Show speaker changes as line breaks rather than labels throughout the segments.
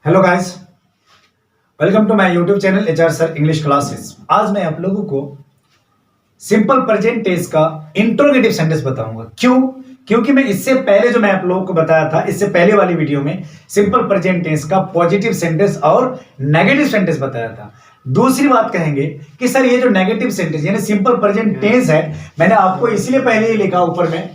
Hello guys, welcome to my YouTube channel HR sir English classes. आज मैं आप लोगों को सिंपल प्रेजेंट टेंस का इंट्रोगेटिव सेंटेंस बताऊंगा। क्यों? क्योंकि मैं इससे पहले जो मैं आप लोगों को बताया था, इससे पहले वाली वीडियो में सिंपल प्रेजेंट टेंस का पॉजिटिव सेंटेंस और नेगेटिव सेंटेंस बताया था। दूसरी बात कहेंगे कि सर ये जो नेगेटिव सेंटेंस यानी सिंपल प्रेजेंट टेंस है, मैंने आपको इसलिए पहले ही लिखा ऊपर में,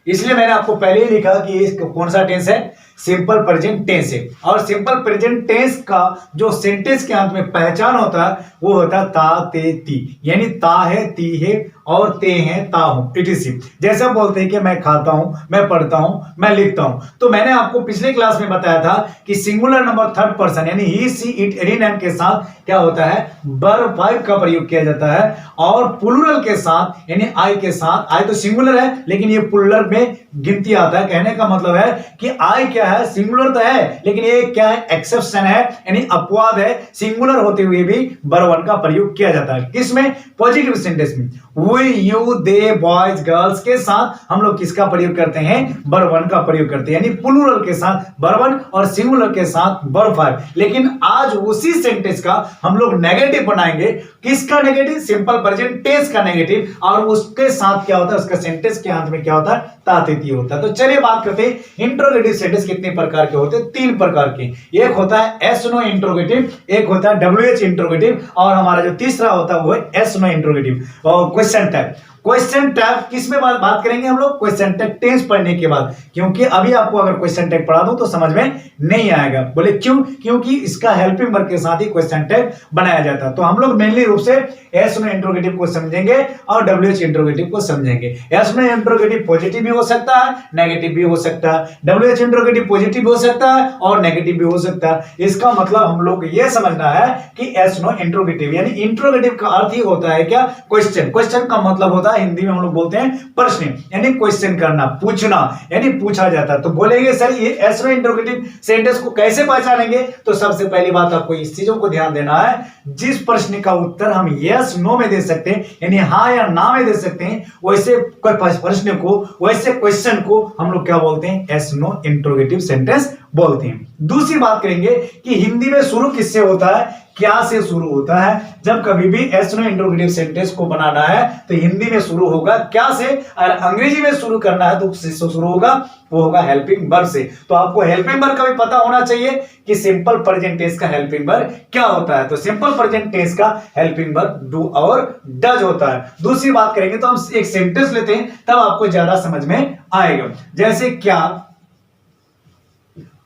इसलिए मैंने आपको पहले ही लिखा कि ये कौन सा टेंस है, सिंपल प्रेजेंट टेंस है। और सिंपल प्रेजेंट टेंस का जो सेंटेंस के अंत में पहचान होता है वो होता है ता ते ती, यानी ता है, ती है और ते है, ता हूं, इटीसी। जैसे हम बोलते हैं कि मैं खाता हूं, मैं पढ़ता हूं, मैं लिखता हूं, तो मैंने आपको पिछले क्लास में बताया था कि सिंगुलर नंबर थर्ड पर्सन यानी ही सी इट एनी नाम के साथ क्या होता है, वर्ब फाइव का प्रयोग किया जाता है। और प्लूरल के साथ यानी आई के साथ, आई तो सिंगुलर है लेकिन ये प्लूरल में गिनती आता है। कहने का मतलब है कि आई क्या है, सिंगुलर तो है लेकिन ये क्या है, एक्सेप्शन है यानी अपवाद है। सिंगुलर होते हुए भी वर्ब वन का प्रयोग किया जाता है। किसमें? पॉजिटिव सेंटेंस में। We, you, they, boys, girls के साथ हम लोग किसका प्रयोग करते हैं, वर्ब वन का प्रयोग करते हैं, यानी प्लूरल के साथ वर्ब वन और सिंगुलर के साथ वर्ब फाइव। लेकिन आज उसी सेंटेंस का हम लोग नेगेटिव बनाएंगे। किसका नेगेटिव? सिंपल प्रेजेंट टेंस का नेगेटिव। और उसके साथ क्या होता है, उसका सेंटेंस के अंत में क्या होता है, तातिथि होता है। तो चलिए बात करते हैं इंट्रोगेटिव सेंटेंस कितने प्रकार के होते हैं। तीन प्रकार के। एक होता है एस नो इंट्रोगेटिव, एक होता है डब्ल्यूएच इंट्रोगेटिव और हमारा जो तीसरा होता है वो है एस नो इंट्रोगेटिव और क्वेश्चन टाइप। क्वेश्चन टैग किस में बात करेंगे हम लोग? क्वेश्चन टैग टेंस पढ़ने के बाद, क्योंकि अभी आपको अगर क्वेश्चन टैग पढ़ा दूं तो समझ में नहीं आएगा। बोले क्यों? क्योंकि इसका हेल्पिंग वर्ब के साथ ही क्वेश्चन टैग बनाया जाता है। तो हम लोग मेनली रूप से एस नो इंट्रोगेटिव को समझेंगे और डब्ल्यूएच इंट्रोगेटिव को समझेंगे। एस नो इंट्रोगेटिव पॉजिटिव भी हो सकता है, नेगेटिव भी हो सकता है। डब्ल्यूएच इंट्रोगेटिव पॉजिटिव भी हो सकता है और नेगेटिव भी हो सकता है। इसका मतलब हम लोग ये समझना है कि एस नो इंट्रोगेटिव यानी इंट्रोगेटिव का अर्थ ही होता है क्या, क्वेश्चन। क्वेश्चन का मतलब होता है, हिंदी में हम लोग बोलते हैं प्रश्न, यानी क्वेश्चन करना, पूछना, यानी पूछा जाता है। तो बोलेंगे सर ये एस नो इंट्रोगेटिव सेंटेंस को कैसे पहचानेंगे? तो सबसे पहली बात आपको इस चीजों को ध्यान देना है, जिस प्रश्न का उत्तर हम यस नो में दे सकते हैं यानी हाँ या ना में दे सकते हैं, वैसे प्रश्न को, वैसे क्वेश्चन को हम लोग क्या बोलते हैं, एस नो इंट्रोगेटिव सेंटेंस बोलते हैं। दूसरी बात करेंगे कि हिंदी में शुरू किससे होता है, क्या से शुरू होता है। जब कभी भी एस नो इंट्रोगेटिव सेंटेंस को बनाना है तो हिंदी में शुरू होगा क्या से, और अंग्रेजी में शुरू करना है तो किससे शुरू होगा, वो होगा हेल्पिंग वर्ब से। तो आपको हेल्पिंग वर्ब का भी पता होना चाहिए कि सिंपल प्रेजेंट टेंस का हेल्पिंग वर्ब क्या होता है। तो सिंपल प्रेजेंट टेंस का हेल्पिंग वर्ब डू और डज होता है। दूसरी बात करेंगे तो हम एक सेंटेंस लेते हैं, तब आपको ज्यादा समझ में आएगा। जैसे क्या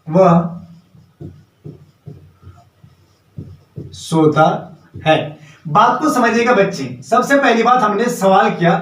वह सोता है। बात को समझिएगा बच्चे। सबसे पहली बात हमने सवाल किया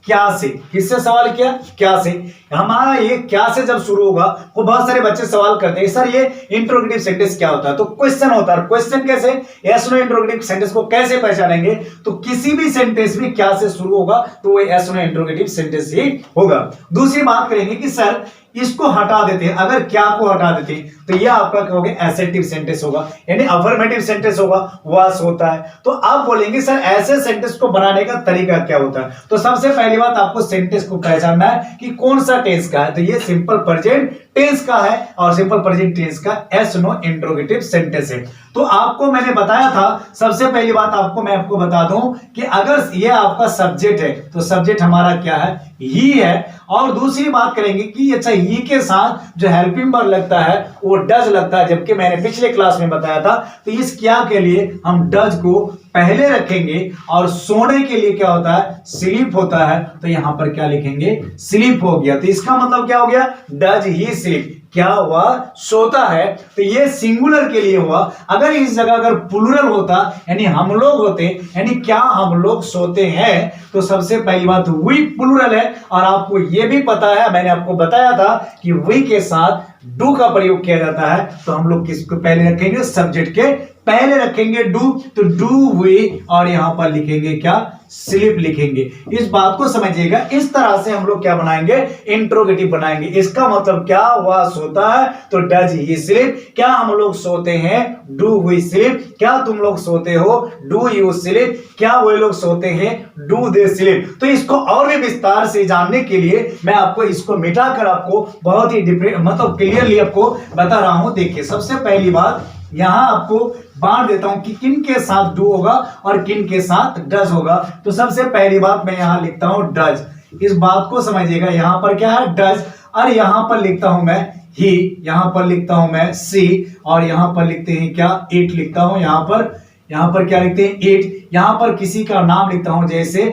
क्या से। किससे सवाल किया? क्या से। हमारा ये क्या से जब शुरू होगा वो बहुत सारे बच्चे सवाल करते हैं सर ये इंट्रोगेटिव सेंटेंस क्या होता है। तो क्वेश्चन होता है। क्वेश्चन कैसे, एस नो इंट्रोगेटिव सेंटेंस को कैसे पहचानेंगे? तो किसी भी सेंटेंस में क्या से शुरू होगा तो वो एस नो इंट्रोगेटिव सेंटेंस ही होगा। दूसरी बात करेंगे कि सर इसको हटा देते हैं, अगर क्या को हटा देते हैं तो ये आपका क्या होगा, एसेटिव सेंटेंस होगा यानी अफर्मेटिव सेंटेंस होगा, वह होता है। तो आप बोलेंगे सर ऐसे सेंटेंस को बनाने का तरीका क्या होता है। तो सबसे पहली बात आपको सेंटेंस को पहचानना है कि कौन सा टेंस का है। तो ये सिंपल प्रेजेंट टेंस का है और सिंपल प्रेजेंट टेंस का एस नो इंट्रोगेटिव सेंटेंस है। तो आपको मैंने बताया था, सबसे पहली बात मैं आपको बता दूं कि अगर ये आपका सब्जेक्ट है तो सब्जेक्ट हमारा क्या है, ही है। और दूसरी बात करेंगे कि अच्छा ही के साथ जो हेल्पिंग वर्ब लगता है वो डज लगता है, जबकि मैंने पिछले क्लास में बताया था तो इस क्या के लिए हम डज को पहले रखेंगे और सोने के लिए क्या होता है, स्लीप होता है। तो यहां पर क्या लिखेंगे, स्लीप हो गया। तो इसका मतलब क्या हो गया, डज ही स्लीप, क्या हुआ, सोता है। तो ये सिंगुलर के लिए हुआ। अगर इस जगह अगर प्लूरल होता यानी हम लोग होते, यानी क्या हम लोग सोते हैं, तो सबसे पहली बात वी प्लूरल है। और आपको ये भी पता है, मैंने आपको बताया था कि वी के साथ डू का प्रयोग किया जाता है। तो हम लोग किसको पहले रखेंगे, सब्जेक्ट के पहले रखेंगे डू। तो डू वी और यहां पर लिखेंगे क्या, स्लीप लिखेंगे। इस बात को समझिएगा। इस तरह से हम लोग क्या बनाएंगे, इंट्रोगेटिव बनाएंगे। इसका मतलब क्या, वह सोता है तो डज ही स्लीप। क्या हम लोग सोते हैं, डू वी स्लीप। क्या तुम लोग सोते हो, डू यू स्लीप। क्या वे लोग सोते हैं, डू दे स्लीप। तो इसको और भी विस्तार से जानने के लिए मैं आपको इसको मिटाकर आपको बहुत ही मतलब क्लियरली आपको बता रहा हूं। देखिए सबसे पहली बात यहां आपको बांट देता हूं कि किन के साथ डू होगा और किन के साथ डज होगा। तो सबसे पहली बात मैं यहां लिखता हूं डज, इस बात को समझिएगा। यहां पर क्या है डज, और यहां पर लिखता हूं मैं ही, यहां पर लिखता हूं मैं सी, और यहां पर लिखते हैं क्या इट लिखता हूं। यहां पर क्या लिखते हैं इट। यहां पर किसी का नाम लिखता हूं, जैसे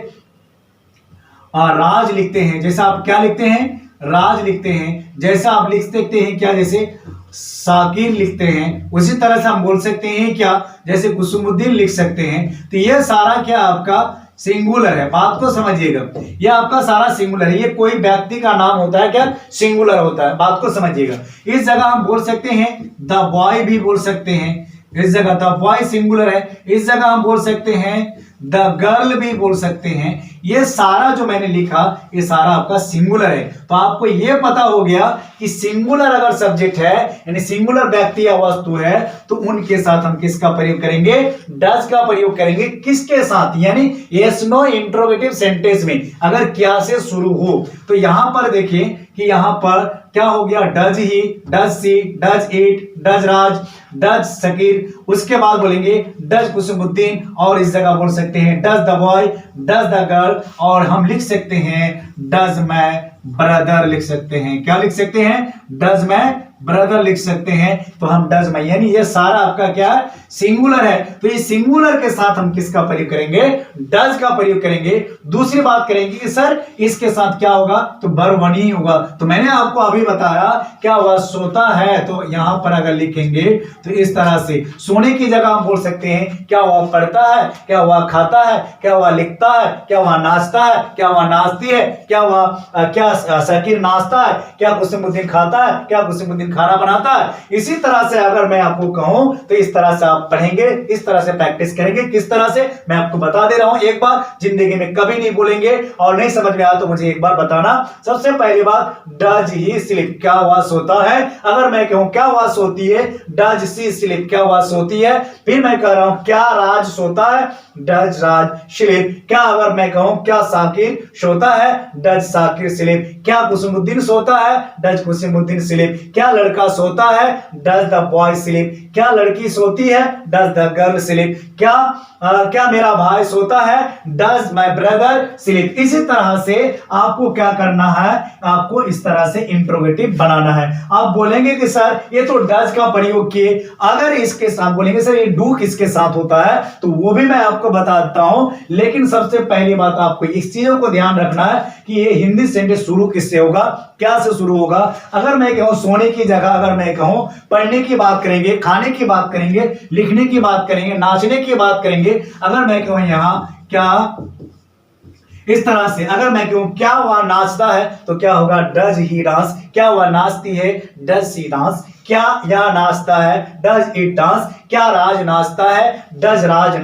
राज लिखते हैं, जैसा आप क्या लिखते हैं राज लिखते हैं। जैसा आप लिख सकते हैं क्या, जैसे साकिर लिखते हैं, उसी तरह से हम बोल सकते हैं क्या, जैसे कुसुमुद्दीन लिख सकते हैं। तो ये सारा क्या आपका सिंगुलर है, बात को समझिएगा। यह आपका सारा सिंगुलर है, ये कोई व्यक्ति का नाम होता है क्या, सिंगुलर होता है, बात को समझिएगा। इस जगह हम बोल सकते हैं द बॉय भी बोल सकते हैं, इस जगह द बॉय सिंगुलर है। इस जगह हम बोल सकते हैं द गर्ल भी बोल सकते हैं। ये सारा जो मैंने लिखा ये सारा आपका सिंगुलर है। तो आपको ये पता हो गया कि सिंगुलर अगर सब्जेक्ट है यानी सिंगुलर व्यक्ति या वस्तु है तो उनके साथ हम किसका प्रयोग करेंगे, डज का प्रयोग करेंगे। किसके साथ, यानी यस नो इंट्रोगेटिव सेंटेंस में अगर क्या से शुरू हो। तो यहां पर देखिए कि यहां पर क्या हो गया, does he, does she, does it, does Raj, does Shakir. उसके बाद बोलेंगे डज कुसुमुद्दीन, और इस जगह बोल सकते हैं does the boy, does the girl, और हम लिख सकते हैं डज माय ब्रदर लिख सकते हैं। क्या लिख सकते हैं, डज माय ब्रदर लिख सकते हैं। तो हम डज माय, यानी ये सारा आपका क्या है, सिंगुलर है। तो इस सिंगुलर के साथ हम किसका प्रयोग करेंगे, डज का प्रयोग करेंगे। दूसरी बात करेंगे कि सर इसके साथ क्या होगा, तो वर्ब वन ही होगा। तो मैंने आपको अभी बताया क्या वह सोता है, तो यहां पर अगर लिखेंगे तो इस तरह से शोने की जगह हम बोल सकते हैं क्या वह पढ़ता है, क्या वह खाता है, क्या वह लिखता है, क्या वह नाचता है, क्या वह नाचती है, क्या वह क्या शकीर नाचता है, क्या कुसुमुद्दीन खाता है, क्या कुसुमुद्दीन खाना बनाता है। इसी तरह से अगर मैं आपको कहूं तो इस तरह से आप पढ़ेंगे, इस तरह से प्रैक्टिस करेंगे। किस तरह से मैं आपको बता दे रहा हूं, एक बार जिंदगी में कभी नहीं भूलेंगे। और नहीं समझ में आया तो मुझे एक बार बताना। सबसे पहली बात डज ही स्लीप, क्या वह सोता है। अगर मैं कहूं क्या वह सोती है, डज सी स्लीप, क्या वह सोती है। फिर मैं कह रहा हूं क्या राज सोता है, डज राज स्लीप। क्या अगर मैं कहूं क्या साकिर सोता है, डज साकिर स्लीप। क्या कुसुमुद्दीन सोता है, डज कुसुमुद्दीन स्लीप। क्या लड़का सोता है, डज द बॉय स्लीप। क्या लड़की सोती है, डज द गर्ल स्लीप। क्या मेरा भाई सोता है, डज माय ब्रदर स्लीप। इसी तरह से आपको क्या करना है, आपको इस तरह से इंट्रोगेटिव बनाना है। आप बोलेंगे कि सर ये तो डज का प्रयोग किए, अगर इसके साथ बोलेंगे सर ये डू किसके साथ होता है, तो वो भी मैं आपको बताता हूं। लेकिन सबसे पहली बात आपको इस चीजों को ध्यान रखना है कि ये हिंदी सेंटेंस शुरू किससे होगा, क्या से शुरू होगा। अगर मैं कहूं सोने की जगह अगर मैं कहूं पढ़ने की बात करेंगे, खाने की बात करेंगे, लिखने की बात करेंगे, नाचने की बात करेंगे। अगर मैं कहूं यहां क्या, इस तरह से अगर मैं कहूं क्या वह नाचता है तो क्या होगा, डज ही डांस। क्या वह नाचती है, डज सी डांस। क्या यह नाचता है, डज इट डांस। क्या राज नाचता है, डज राज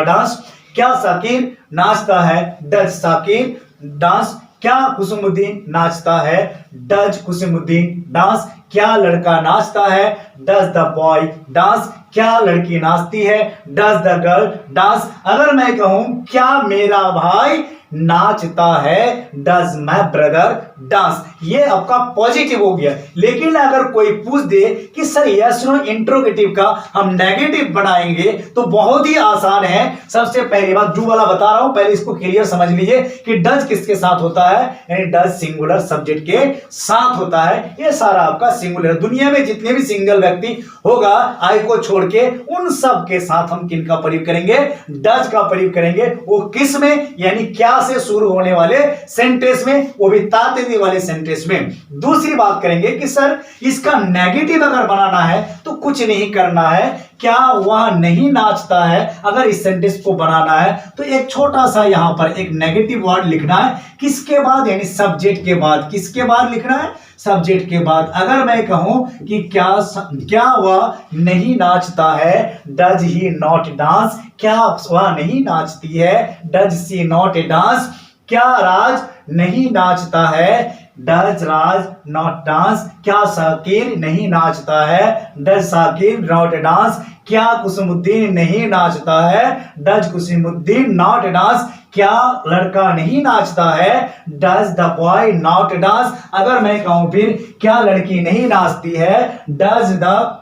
डांस। क्या साकिर नाचता है, डज साकिर डांस। क्या कुसुमुद्दीन नाचता है, डज कुसुमुद्दीन डांस। क्या लड़का नाचता है, डज द बॉय डांस। क्या लड़की नाचती है, डज द गर्ल डांस। अगर मैं कहूं क्या मेरा भाई नाचता है, डज माय ब्रदर डांस। ये आपका पॉजिटिव हो गया। लेकिन अगर कोई पूछ दे कि सर यस नो इंट्रोगेटिव का हम नेगेटिव बनाएंगे तो बहुत ही आसान है। सबसे पहली बात डू वाला बता रहा हूं, पहले इसको क्लियर समझ लीजिए कि डज किसके साथ होता है, यानी डज सिंगुलर सब्जेक्ट के साथ होता है। ये सारा आपका सिंगुलर। दुनिया में जितने भी सिंगल व्यक्ति होगा आई को छोड़ के, उन सब के साथ हम किन का प्रयोग करेंगे, डज का प्रयोग करेंगे। वो किस में, यानी क्या से शुरू होने वाले सेंटेंस में, वो भी तातेदी वाले सेंटेंस में। दूसरी बात करेंगे कि सर इसका नेगेटिव अगर बनाना है तो कुछ नहीं करना है। क्या वह नहीं नाचता है, अगर इस सेंटेंस को बनाना है तो एक छोटा सा यहां पर एक नेगेटिव वर्ड लिखना है। किसके बाद, यानी सब्जेक्ट के बाद। किसके बाद लिखना है, सब्जेक्ट के बाद। अगर मैं कहूं कि क्या वह नहीं नाचता है, डज ही नॉट डांस। क्या वह नहीं नाचती है, डज सी नॉट डांस। क्या राज नहीं नाचता है, डज राज नॉट डांस। क्या साकिर नहीं नाचता है, डज साकिर नॉट डांस। क्या कुसुमुद्दीन नहीं नाचता है, डज कुसुमुद्दीन नॉट डांस। क्या लड़का नहीं नाचता है, does the boy not dance. अगर मैं कहूं फिर क्या लड़की नहीं नाचती है, does the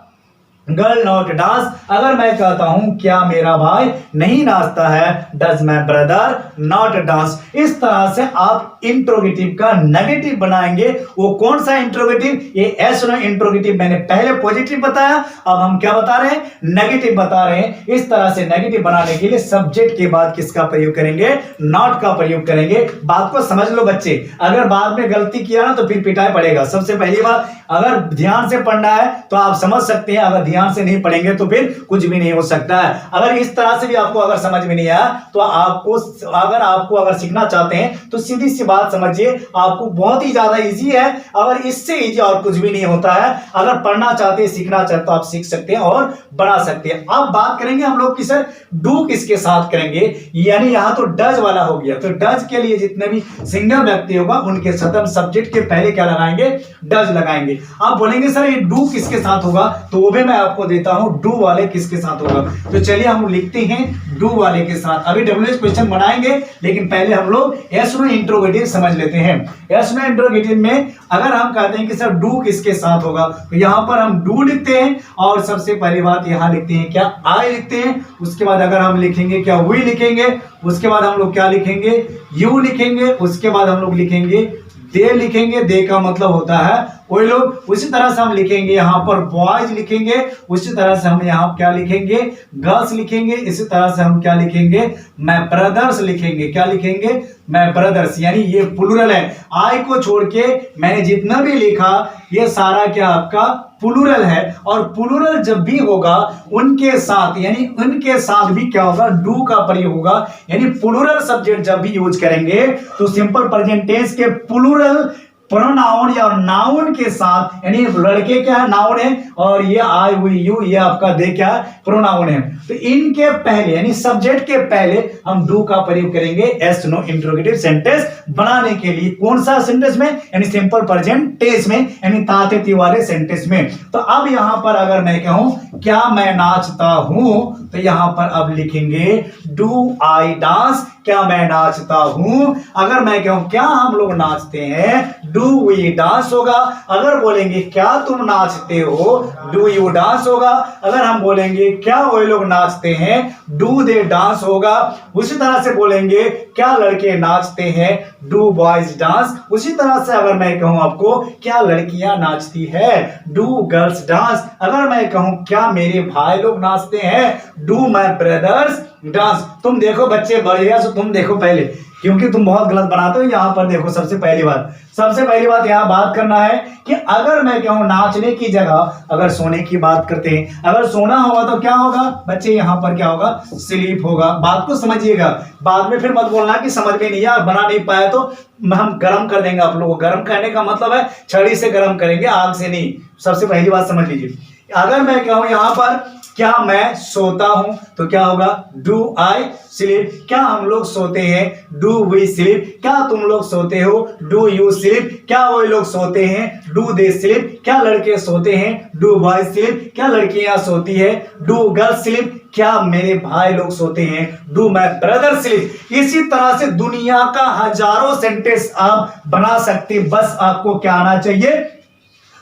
girl not dance, अगर मैं कहता हूं क्या मेरा भाई नहीं नाचता है, does my brother not dance. इस तरह से आप इंट्रोगेटिव का नेगेटिव बनाएंगे। वो कौन सा इंट्रोगेटिव, ये एस नो इंट्रोगेटिव मैंने पहले पॉजिटिव बताया, अब हम क्या बता रहे हैं, नेगेटिव बता रहे हैं। इस तरह से नेगेटिव बनाने के लिए सब्जेक्ट के बाद किसका प्रयोग करेंगे, नॉट का प्रयोग करेंगे। बात को समझ लो बच्चे, अगर बाद में गलती किया ना तो फिर पिटाई पड़ेगा। सबसे पहली बात, अगर ध्यान से पढ़ना है तो आप समझ सकते हैं, अगर ध्यान से नहीं पढ़ेंगे तो फिर कुछ भी नहीं हो सकता है। अगर इस तरह से भी आपको अगर समझ में नहीं आया तो आपको अगर सीखना चाहते हैं तो सीधी सी बात समझिए, आपको बहुत ही ज्यादा इजी है। अगर इससे इजी और कुछ भी नहीं होता है। अगर पढ़ना चाहते हैं, सीखना चाहते तो आप सीख सकते हैं और बना सकते हैं। अब बात करेंगे हम लोग कि सर डू किसके साथ करेंगे, यानी यहां तो डज वाला हो गया, तो डज के लिए जितने भी सिंगल व्यक्ति होगा उनके साथ हम सब्जेक्ट के पहले क्या लगाएंगे, डज लगाएंगे। आप बोलेंगे सर ये डू किसके साथ होगा, तो वो भी मैं आपको देता हूं, डू वाले किसके साथ होगा। तो चलिए हम लिखते हैं डू वाले के साथ। अभी डब्ल्यूएच क्वेश्चन बनाएंगे, लेकिन पहले हम लोग एस नो इंट्रोगेटिव समझ लेते हैं। एस नो इंट्रोगेटिव में अगर हम कहते हैं कि सर डू किसके साथ होगा, तो यहां पर हम डू लिखते हैं और सबसे पहली बात यहां लिखते हैं क्या, आई लिखते हैं। उसके बाद अगर हम लिखेंगे क्या, वी लिखेंगे। उसके बाद हम लोग क्या लिखेंगे, यू लिखेंगे। उसके बाद हम लोग लिखेंगे दे लिखेंगे, दे का मतलब होता है कोई लोग। उसी तरह से हम लिखेंगे यहाँ पर बॉयज लिखेंगे। उसी तरह से हम यहाँ क्या लिखेंगे, गर्ल्स लिखेंगे। इसी तरह से हम क्या लिखेंगे, माय ब्रदर्स लिखेंगे। क्या लिखेंगे, माय ब्रदर्स, यानी ये प्लूरल है। आई को छोड़ के मैंने जितना भी लिखा ये सारा क्या आपका प्लूरल है। और प्लूरल जब भी होगा उनके साथ, यानी उनके साथ भी क्या होगा, डू का प्रयोग होगा। यानी प्लूरल सब्जेक्ट जब भी यूज करेंगे तो सिंपल प्रेजेंट टेंस के प्लूरल प्रोनाउन या नाउन के साथ, यानी लड़के क्या है, नाउन है, और ये आई वी यू ये आपका दे क्या है, प्रोनाउन है। तो इनके पहले यानी सब्जेक्ट के पहले हम डू का प्रयोग करेंगे एस नो इंट्रोगेटिव सेंटेंस बनाने के लिए। कौन सा सेंटेंस में, यानी सिंपल प्रेजेंट टेंस में, यानी ताते वाले सेंटेंस में। तो अब यहां पर अगर मैं कहूं क्या मैं नाचता हूं, तो यहां पर अब लिखेंगे डू आई डांस, क्या मैं नाचता हूं। अगर मैं कहूं क्या हम लोग नाचते हैं, डू वी डांस होगा। अगर बोलेंगे क्या तुम नाचते हो, डू यू डांस होगा। अगर हम बोलेंगे क्या वो लोग नाचते हैं, डू दे डांस होगा। उसी तरह से बोलेंगे क्या लड़के नाचते हैं, डू बॉयज डांस। उसी तरह से अगर मैं कहूं आपको क्या लड़कियां नाचती है, डू गर्ल्स डांस। अगर मैं कहूं क्या मेरे भाई लोग नाचते हैं, डू माय ब्रदर्स डांस। तुम देखो बच्चे बढ़िया से तुम देखो पहले, क्योंकि तुम बहुत गलत बनाते हो। यहां पर देखो सबसे पहली बात यहां बात करना है कि अगर मैं कहूं नाचने की जगह अगर सोने की बात करते हैं, अगर सोना होगा तो क्या होगा बच्चे, यहां पर क्या होगा, स्लीप होगा। बात को समझिएगा, बाद में फिर मत बोलना कि समझ में नहीं आया, बना नहीं पाया तो हम गर्म कर देंगे आप लोगों को। गर्म करने का मतलब है छड़ी से गर्म करेंगे, आग से नहीं। सबसे पहली बात समझ लीजिए, अगर मैं कहूं यहां पर क्या मैं सोता हूं, तो क्या होगा, डू आई स्लीप। क्या हम लोग सोते हैं, डू वी स्लीप। क्या तुम लोग सोते हो, डू यू स्लीप। क्या वो लोग सोते हैं, डू दे स्लीप। क्या लड़के सोते हैं, डू बॉय स्लीप। क्या लड़कियां सोती है, डू गर्ल्स स्लीप। क्या मेरे भाई लोग सोते हैं, डू माय ब्रदर स्लीप। इसी तरह से दुनिया का हजारों सेंटेंस आप बना सकते, बस आपको क्या आना चाहिए,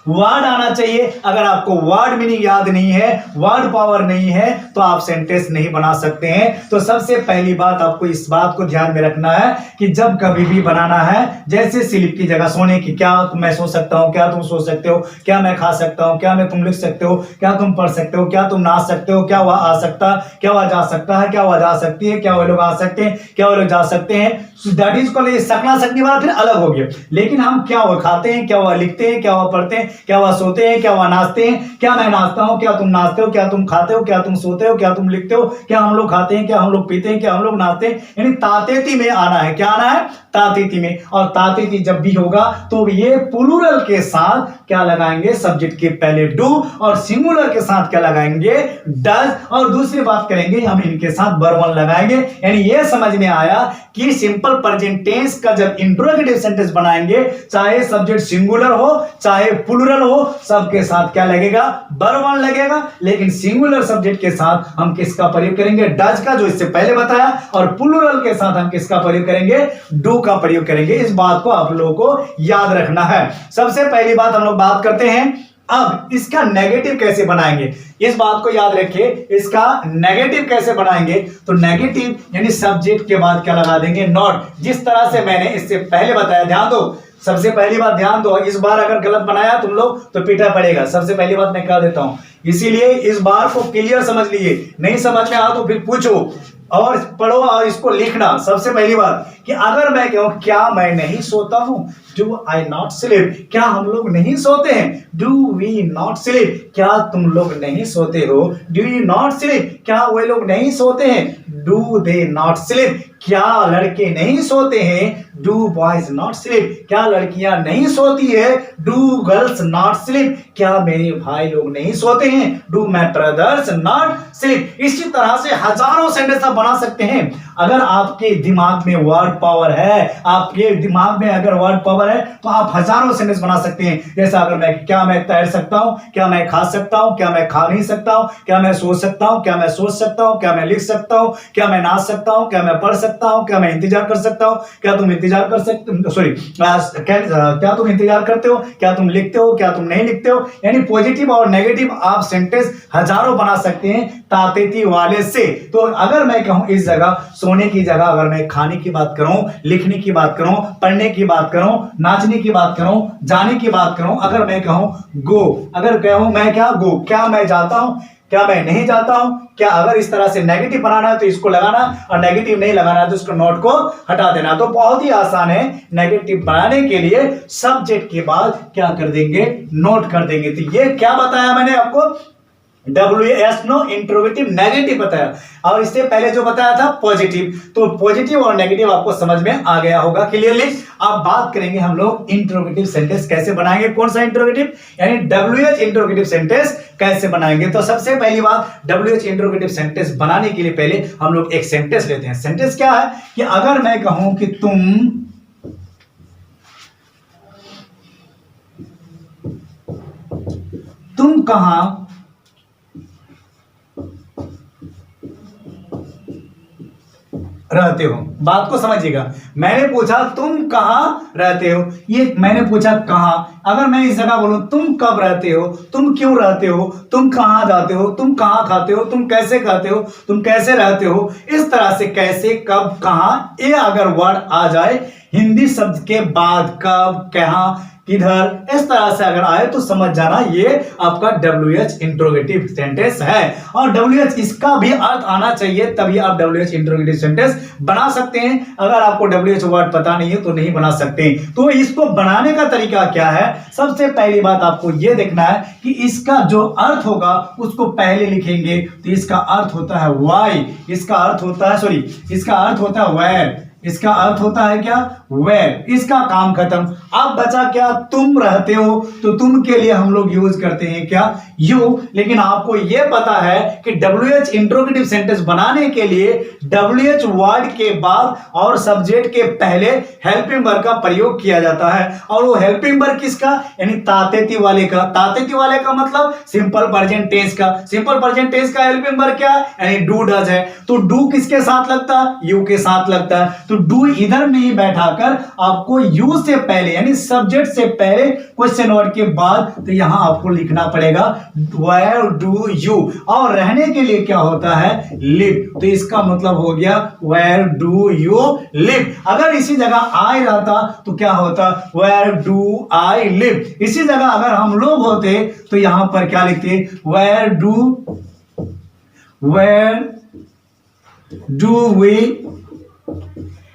वर्ड आना चाहिए। अगर आपको वर्ड मीनिंग याद नहीं है, वर्ड पावर नहीं है, तो आप सेंटेंस नहीं बना सकते हैं। तो सबसे पहली बात आपको इस बात को ध्यान में रखना है कि जब कभी भी बनाना है, जैसे स्लीप की जगह सोने की, क्या मैं सो सकता हूं, क्या तुम सो सकते हो, क्या मैं खा सकता हूं, क्या मैं तुम लिख सकते हो, क्या तुम पढ़ सकते हो, क्या तुम नाच सकते हो, क्या वह आ सकता, क्या वह जा सकता है, क्या वह जा सकती है, क्या वह लोग आ सकते हैं, क्या वह लोग जा सकते हैं। दैट इज को सकना सकने वाला फिर अलग हो गया। लेकिन हम क्या वह खाते हैं, क्या वह लिखते हैं, क्या वह पढ़ते हैं, क्या वह सोते हैं, क्या वह नाचते हैं। क्या मैं नाचता हूं, क्या तुम नाचते हो, क्या तुम खाते हो, क्या तुम सोते हो, क्या तुम लिखते हो, क्या हम लोग खाते हैं, क्या हम लोग पीते हैं, क्या हम लोग नाचते हैं। यानी तातेती में आना है, क्या आना है, तातेती में। और तातेती जब भी होगा तो ये प्लूरल के साथ क्या लगाएंगे, सब्जेक्ट के पहले डू, और सिंगुलर के साथ क्या लगाएंगे, डज। और दूसरी बात करेंगे हम इनके साथ वर्ब वन लगाएंगे। यानी ये समझ में आया कि सिंपल प्रेजेंट टेंस का जब इंट्रोगेटिव सेंटेंस बनाएंगे, चाहे सब्जेक्ट सिंगुलर हो चाहे प्लूरल हो, सबके साथ क्या लगेगा, वर्ब वन लगेगा। लेकिन सिंगुलर सब्जेक्ट के साथ हम किसका प्रयोग करेंगे, डज का, जो इससे पहले बताया। और प्लूरल के साथ हम किसका प्रयोग करेंगे, डू का प्रयोग करेंगे। इस बात को आप लोगों को याद रखना है। सबसे पहली बात हम लोग बात करते हैं, अब इसका नेगेटिव कैसे बनाएंगे, इस बात को याद रखिए, इसका नेगेटिव कैसे बनाएंगे, तो नेगेटिव यानी सब्जेक्ट के बाद क्या लगा देंगे, नॉट। जिस तरह से मैंने इससे पहले बताया, ध्यान दो, सबसे पहली बात ध्यान दो, इस बार अगर गलत बनाया तुम लोग तो पीटा पड़ेगा। सबसे पहली बात मैं कह देता हूं, इसीलिए इस बार को क्लियर समझ लिए, नहीं समझ में आ तो फिर पूछो और पढ़ो और इसको लिखना। सबसे पहली बात कि अगर मैं कहूं क्या मैं नहीं सोता हूं, डू आई नॉट स्लीप, क्या हम लोग नहीं सोते हैं, डू वी नॉट स्लीप, क्या तुम लोग नहीं सोते हो, डू यू नॉट स्लीप, क्या वे लोग नहीं सोते हैं, डू दे नॉट स्लीप, क्या लड़के नहीं सोते हैं, डू बॉयज नॉट स्लीप, क्या लड़कियां नहीं सोती है, डू गर्ल्स नॉट स्लीप, क्या मेरे भाई लोग नहीं सोते हैं, do my brothers not sleep. इसी तरह से हजारों सेंटेंस आप बना सकते हैं। अगर आपके दिमाग में वर्ड पावर है, आपके दिमाग में अगर वर्ड पावर है तो आप हजारों सेंटेंस बना सकते हैं। जैसे अगर क्या मैं तैर सकता हूं, क्या मैं खा सकता हूं, क्या मैं खा नहीं सकता हूं, क्या मैं सोच सकता हूं, क्या मैं सोच सकता हूं, क्या मैं लिख सकता हूं, क्या मैं नाच सकता हूं, क्या मैं पढ़ सकता हूं, क्या मैं इंतजार कर सकता हूं, क्या तुम इंतजार कर सकते, सॉरी क्या तुम इंतजार करते हो, क्या तुम लिखते हो, क्या तुम नहीं लिखते हो। यानी पॉजिटिव और नेगेटिव आप सेंटेंस हजारों बना सकते हैं तातेती वाले से। तो अगर मैं कहूं इस जगह सोने की जगह अगर मैं खाने की बात करूं, लिखने की बात करूं, पढ़ने की बात करूं, नाचने की बात करूं, जाने की बात करूं, अगर मैं कहूं गो, अगर कहूं मैं क्या गो, क्या मैं जाता हूं, क्या मैं नहीं जाता हूं, क्या अगर इस तरह से नेगेटिव बनाना है तो इसको लगाना और नेगेटिव नहीं लगाना है तो इसको नोट को हटा देना। तो बहुत ही आसान है, नेगेटिव बनाने के लिए सब्जेक्ट के बाद क्या कर देंगे, नोट कर देंगे। तो ये क्या बताया मैंने आपको, WS नो इंट्रोगेटिव नेगेटिव बताया, और इससे पहले जो बताया था पॉजिटिव। तो पॉजिटिव और नेगेटिव आपको समझ में आ गया होगा क्लियरली। अब बात करेंगे हम लोग इंट्रोगेटिव सेंटेंस कैसे बनाएंगे, कौन सा इंट्रोगेटिव यानी WH इंट्रोगेटिव सेंटेंस कैसे बनाएंगे। तो सबसे पहली बात WH इंट्रोगेटिव सेंटेंस बनाने के लिए पहले हम लोग एक सेंटेंस लेते हैं। सेंटेंस क्या है कि अगर मैं कहूं कि तुम कहां रहते हो, बात को समझिएगा। मैंने पूछा तुम कहां रहते हो, ये मैंने पूछा कहां। अगर मैं इस जगह बोलूं तुम कब रहते हो, तुम क्यों रहते हो, तुम कहां जाते हो, तुम कहां खाते हो, तुम कैसे खाते हो, तुम कैसे रहते हो, इस तरह से कैसे, कब, कहां, ये अगर वर्ड आ जाए हिंदी शब्द के बाद, कब, कहां, किधर, इस तरह से अगर आए तो समझ जाना ये आपका WH इंट्रोगेटिव सेंटेंस है। और WH इसका भी अर्थ आना चाहिए, तभी आप WH इंट्रोगेटिव सेंटेंस बना सकते हैं। अगर आपको WH वर्ड पता नहीं है तो नहीं बना सकते। तो इसको बनाने का तरीका क्या है, सबसे पहली बात आपको यह देखना है कि इसका जो अर्थ होगा उसको पहले लिखेंगे। तो इसका अर्थ होता है वाई, इसका अर्थ होता है, सॉरी, इसका अर्थ होता है वेर, इसका अर्थ होता है क्या, वेर, इसका काम खत्म। अब बचा क्या, तुम रहते हो, तो तुम के लिए हम लोग यूज करते हैं क्या, यू। लेकिन आपको यह पता है कि WH इंट्रोगेटिव सेंटेंस बनाने के लिए WH वर्ड के बाद और सब्जेक्ट के पहले हेल्पिंग वर्ब का प्रयोग किया जाता है। और वो हेल्पिंग वर्ब किसका, यानी तातेती वाले का। तातेती वाले का मतलब सिंपल प्रेजेंट टेंस का। सिंपल प्रेजेंट टेंस का हेल्पिंग वर्ब क्या है, यानी डू डज है। तो डू किसके साथ लगता है, यू के साथ लगता है। तो डू इधर नहीं बैठाकर आपको यू से पहले यानी सब्जेक्ट से पहले क्वेश्चन वर्ड के बाद तो यहां आपको लिखना पड़ेगा वेयर डू यू। और रहने के लिए क्या होता है, लिव। तो इसका मतलब हो गया वेयर डू यू लिव। अगर इसी जगह आई रहता तो क्या होता, वेयर डू आई लिव। इसी जगह अगर हम लोग होते तो यहां पर क्या लिखते, वेयर डू वी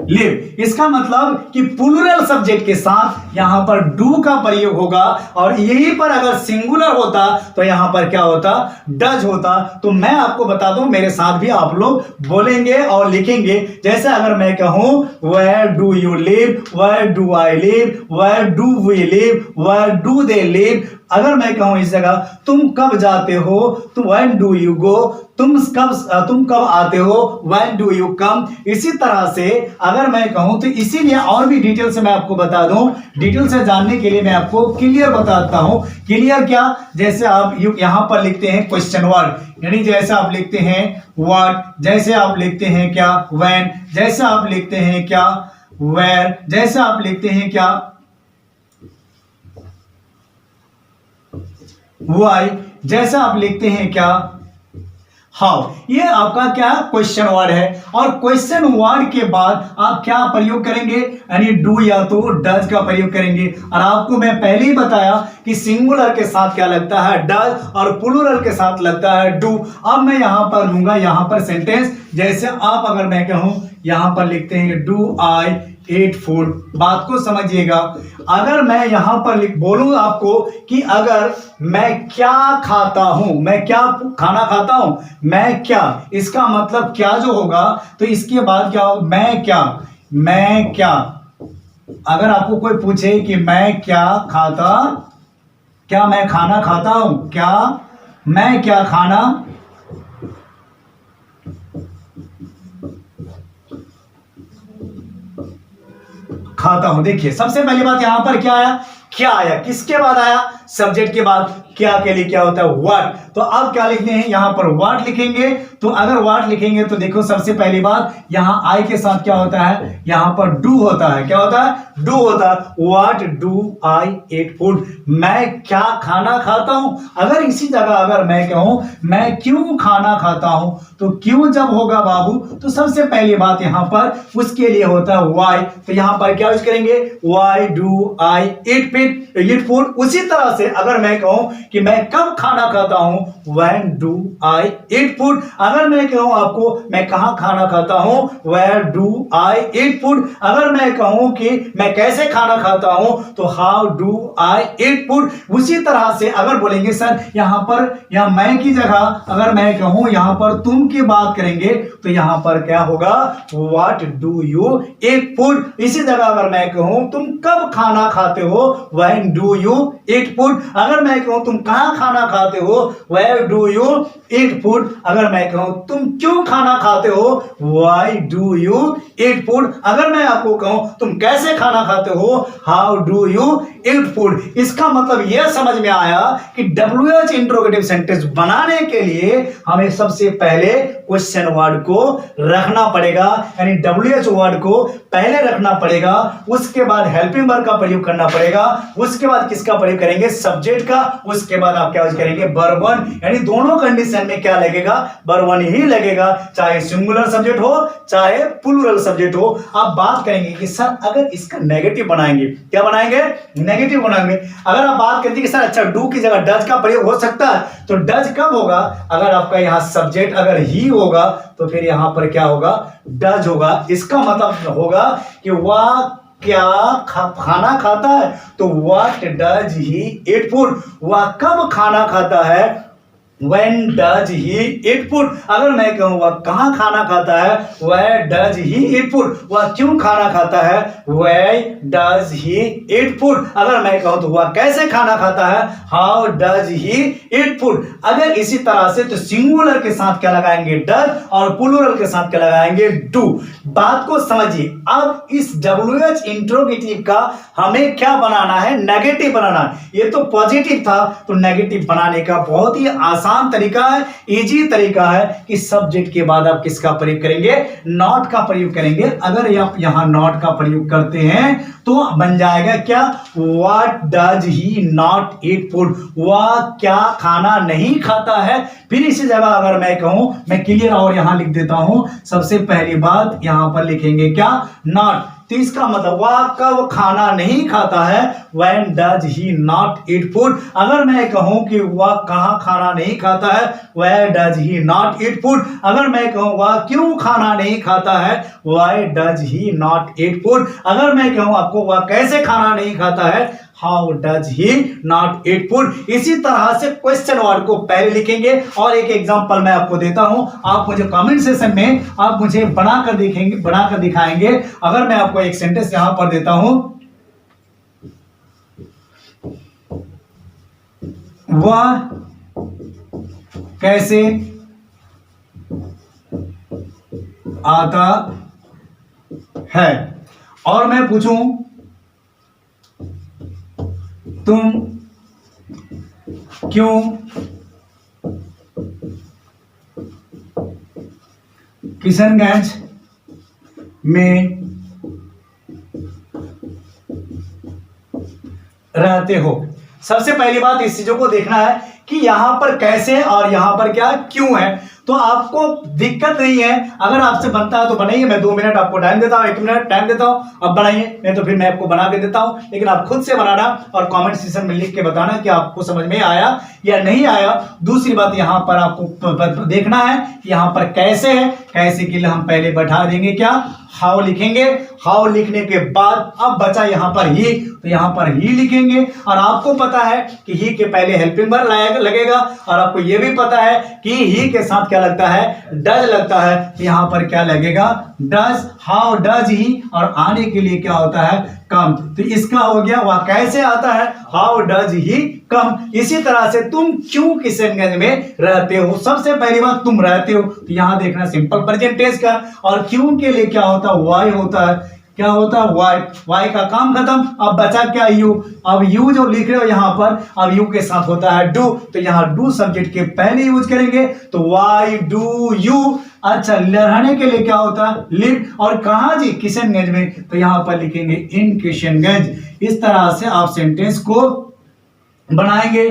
लिव। इसका मतलब कि प्लूरल सब्जेक्ट के साथ यहां पर डू का प्रयोग होगा। और यहीं पर अगर सिंगुलर होता तो यहां पर क्या होता, डज होता। तो मैं आपको बता दूं, मेरे साथ भी आप लोग बोलेंगे और लिखेंगे। जैसे अगर मैं कहूं where do you live, where do I live, where do we live, where do they live. अगर मैं कहूं इस जगह तुम कब जाते हो, तो व्हेन डू यू गो, तुम कब आते हो, व्हेन डू यू कम। इसी तरह से अगर मैं कहूं तो इसीलिए और भी डिटेल से मैं आपको बता दूं, डिटेल से जानने के लिए मैं आपको क्लियर बताता हूं। क्लियर क्या, जैसे आप यहां पर लिखते हैं क्वेश्चन वर्ड, यानी जैसे आप लिखते हैं व्हाट, जैसे आप लिखते हैं क्या व्हेन, जैसे आप लिखते हैं क्या वेयर, जैसे आप लिखते हैं क्या वाई, जैसा आप लिखते हैं क्या, हाउ। ये आपका क्या क्वेश्चन वर्ड है, और क्वेश्चन वर्ड के बाद आप क्या प्रयोग करेंगे, यानी डू या तो डज का प्रयोग करेंगे। और आपको मैं पहले ही बताया कि सिंगुलर के साथ क्या लगता है, डज, और प्लूरल के साथ लगता है डू। अब मैं यहां पर लूंगा, यहां पर सेंटेंस, जैसे आप अगर मैं कहूं यहां पर लिखते हैं डू आई ईट फूड, बात को समझिएगा। अगर मैं यहां पर बोलूं आपको कि अगर मैं क्या खाता हूं, मैं क्या खाना खाता हूं, मैं क्या, इसका मतलब क्या जो होगा, तो इसके बाद क्या होगा, मैं क्या, मैं क्या। अगर आपको कोई पूछे कि मैं क्या खाता, क्या मैं खाना खाता हूं, क्या मैं क्या खाना खाता हूं। देखिए सबसे पहली बात यहां पर क्या आया, क्या आया, किसके बाद आया, सब्जेक्ट के बाद। क्या के लिए क्या होता है, व्हाट। तो अब क्या लिखने हैं, यहां पर व्हाट लिखेंगे। तो अगर व्हाट लिखेंगे तो देखो सबसे पहली बात यहां आई के साथ क्या होता है, यहां पर डू होता है, क्या होता है, डू होता है। What do I eat food, मैं क्या खाना खाता हूं। अगर इसी जगह अगर मैं कहूं मैं क्यों खाना खाता हूं, तो क्यों जब होगा बाबू, तो सबसे पहली बात यहां पर उसके लिए होता है वाई। तो यहां पर क्या यूज करेंगे, why do I eat food. उसी तरह से अगर मैं कहूं कि मैं कब खाना खाता हूं, when do I eat food. अगर मैं कहूं आपको मैं कहां खाना खाता हूं, where do I eat food. अगर मैं कहूं कि मैं कैसे खाना खाता हूं, तो how do I eat food. उसी तरह से अगर बोलेंगे सर यहां पर या मैं की जगह अगर मैं कहूं यहां पर तुम की बात करेंगे, तो यहां पर क्या होगा, what do you eat food. इसी जगह अगर मैं कहूं तुम कब खाना खाते हो, when do you eat food. अगर मैं कहूं तुम कहां खाना खाते हो, where do you eat food. अगर मैं कहूं तुम क्यों खाना खाते हो, why do you eat food. अगर मैं आपको कहूं तुम कैसे खाना खाते हो, how do you eat food. इसका मतलब यह समझ में आया कि WH इंट्रोगेटिव सेंटेंस बनाने के लिए हमें सबसे पहले क्वेश्चन वर्ड को रखना पड़ेगा, यानी WH वर्ड को पहले रखना पड़ेगा। उसके बाद हेल्पिंग वर्ब का प्रयोग करना पड़ेगा। उसके बाद किसका प्रयोग करेंगे, सब्जेक्ट का। उसके बाद आप क्या करेंगे, वर्ब वन, यानी दोनों कंडीशन में क्या लगेगा, वर्ब वन ही लगेगा, चाहे सिंगुलर सब्जेक्ट हो चाहे प्लूरल सब्जेक्ट हो। आप बात करेंगे कि सर अगर इसका नेगेटिव बनाएंगे, क्या बनाएंगे, नेगेटिव बनाएंगे। अगर आप बात करते हैं कि सर अच्छा डू की जगह डज का प्रयोग हो सकता है, तो डज कब होगा, अगर आपका यहां सब्जेक्ट अगर ही होगा, तो फिर यहां पर क्या होगा, डज होगा। इसका मतलब होगा कि वह क्या खाना खाता है, तो what does he eat food. वह कब खाना खाता है, when does he eat food। अगर मैं कहूं वह कहां खाना खाता है, where does he eat food। वह क्यों खाना खाता है, why does he eat food। अगर मैं कहूं तो वह कैसे खाना खाता है, how does he eat food। अगर इसी तरह से तो सिंगुलर के साथ क्या लगाएंगे, does, और प्लूरल के साथ क्या लगाएंगे, do। बात को समझिए। अब इस WH इंट्रोगेटिव का हमें क्या बनाना है, नेगेटिव बनाना है। ये तो पॉजिटिव था, तो नेगेटिव बनाने का बहुत ही आसान तरीका है, इजी तरीका है कि सब्जेक्ट के बाद आप किसका प्रयोग करेंगे, नॉट का प्रयोग करेंगे। अगर आप यहां नॉट का प्रयोग करते हैं तो बन जाएगा क्या, what does he not eat food. वह क्या खाना नहीं खाता है। फिर इसी जगह अगर मैं कहूं, मैं क्लियर और यहां लिख देता हूं, सबसे पहली बात यहां पर लिखेंगे क्या, नॉट। तो इसका मतलब वह कब खाना नहीं खाता है, when does he not eat food। अगर मैं कहूं कि वह कहां खाना नहीं खाता है, where does he not eat food। अगर मैं कहूं वह क्यों खाना नहीं खाता है, why does he not eat food। अगर मैं कहूं आपको वह कैसे खाना नहीं खाता है, how does he not eat food। इसी तरह से क्वेश्चन वर्ड को पहले लिखेंगे। और एक एग्जांपल मैं आपको देता हूं, आप मुझे कमेंट सेशन में आप मुझे बनाकर दिखेंगे, बनाकर दिखाएंगे। अगर मैं आपको एक सेंटेंस यहां पर देता हूं, वह कैसे आता है, और मैं पूछूं तुम क्यों किशनगंज में रहते हो। सबसे पहली बात इस चीजों को देखना है कि यहां पर कैसे और यहां पर क्या क्यों है, तो आपको दिक्कत नहीं है। अगर आपसे बनता है तो बनाइए, मैं 2 मिनट आपको टाइम देता हूं, 1 मिनट टाइम देता हूं, अब बनाइए, नहीं तो फिर मैं आपको बना के देता हूं। लेकिन आप खुद से बनाना और कमेंट सेक्शन में लिख के बताना कि आपको समझ में आया या नहीं आया। दूसरी बात यहां पर आपको देखना है कि यहां पर कैसे है, कैसे के लिए हम पहले बैठा देंगे क्या, हाउ लिखेंगे। हाउ लिखने के बाद अब बचा यहां पर ही, तो यहां पर ही लिखेंगे। और आपको पता है कि ही के पहले हेल्पिंग वर्ब लगेगा, और आपको यह भी पता है कि ही के साथ क्या लगता है, डज लगता है। तो यहां पर क्या लगेगा, डज। हाउ डज ही, और आने के लिए क्या होता है, कम। तो इसका हो गया, वह कैसे आता है, हाउ डज ही कम। इसी तरह से तुम क्यों किशनगंज में रहते हो, सबसे पहली बात तुम रहते हो, तो यहां देखना सिंपल प्रेजेंट टेंस का। और क्यों के लिए क्या होता है, वाई होता है, क्या होता है, वाई। वाई का काम खत्म, अब बचा क्या, यू। अब यू जो लिख रहे हो यहां पर, अब यू के साथ होता है डू, तो यहां डू सब्जेक्ट के पहले यूज करेंगे, तो वाई डू यू। अच्छा, रहने के लिए क्या होता है, लिव। और कहां जी, किशनगंज में, तो यहां पर लिखेंगे इन किशनगंज। इस तरह से आप सेंटेंस को बनाएंगे,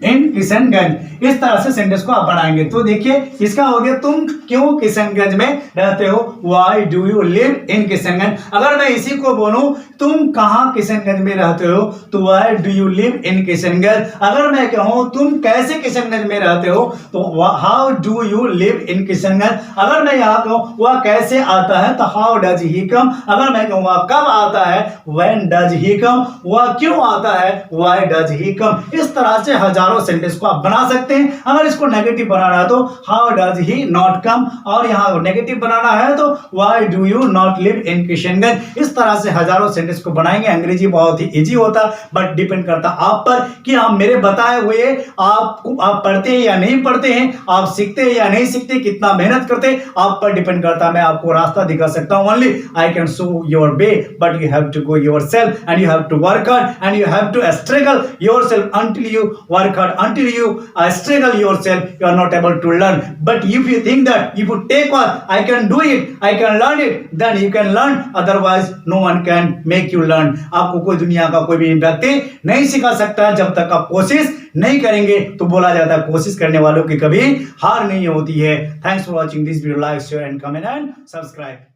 इन किशनगंज। इस तरह से सेंटेंस को आप बनाएंगे। तो देखिए इसका हो गया, तुम क्यों किशनगंज में रहते हो, why do you live in Kishanganj. अगर मैं इसी को बोलूं, तुम कहां किशनगंज में रहते हो, तो why do you live in Kishanganj. अगर मैं कहूं तुम कैसे किशनगंज में रहते हो, तो how do you live in Kishanganj. अगर मैं यहां कहूं वह कैसे आता है, तो हाउ डज ही कम। अगर मैं कहूं वह कब आता है, व्हेन डज ही कम। वह क्यों आता है, व्हाई डज ही कम। इस तरह से हजारों सेंटेंस को आप बना सकते हैं। अगर इसको नेगेटिव बनाना है तो how does he not come, और यहां नेगेटिव बनाना है तो why do you not live in Kishanganj. इस तरह से हजारों सेंटेंस को बनाएंगे। अंग्रेजी बहुत ही इजी होता, बट डिपेंड करता आप पर कि आप मेरे बताए हुए आप पढ़ते हैं या नहीं पढ़ते हैं, आप सीखते हैं या नहीं सीखते, कितना मेहनत करते हैं, आप पर डिपेंड करता है। मैं आपको रास्ता दिखा सकता हूं, only I can show your way, but you have to go yourself and you have to work hard and you have to struggle yourself until you work hard, until you struggle yourself, you are not able to learn. But if you think that if you take what I can do it, I can learn it, then you can learn, otherwise no one can make you learn. आपको कोई दुनिया का कोई भी व्यक्ति नहीं सिखा सकता जब तक आप कोशिश नहीं करेंगे। तो बोला जाता है कोशिश करने वालों की कभी हार नहीं होती है। Thanks for watching this video, like share and comment and subscribe.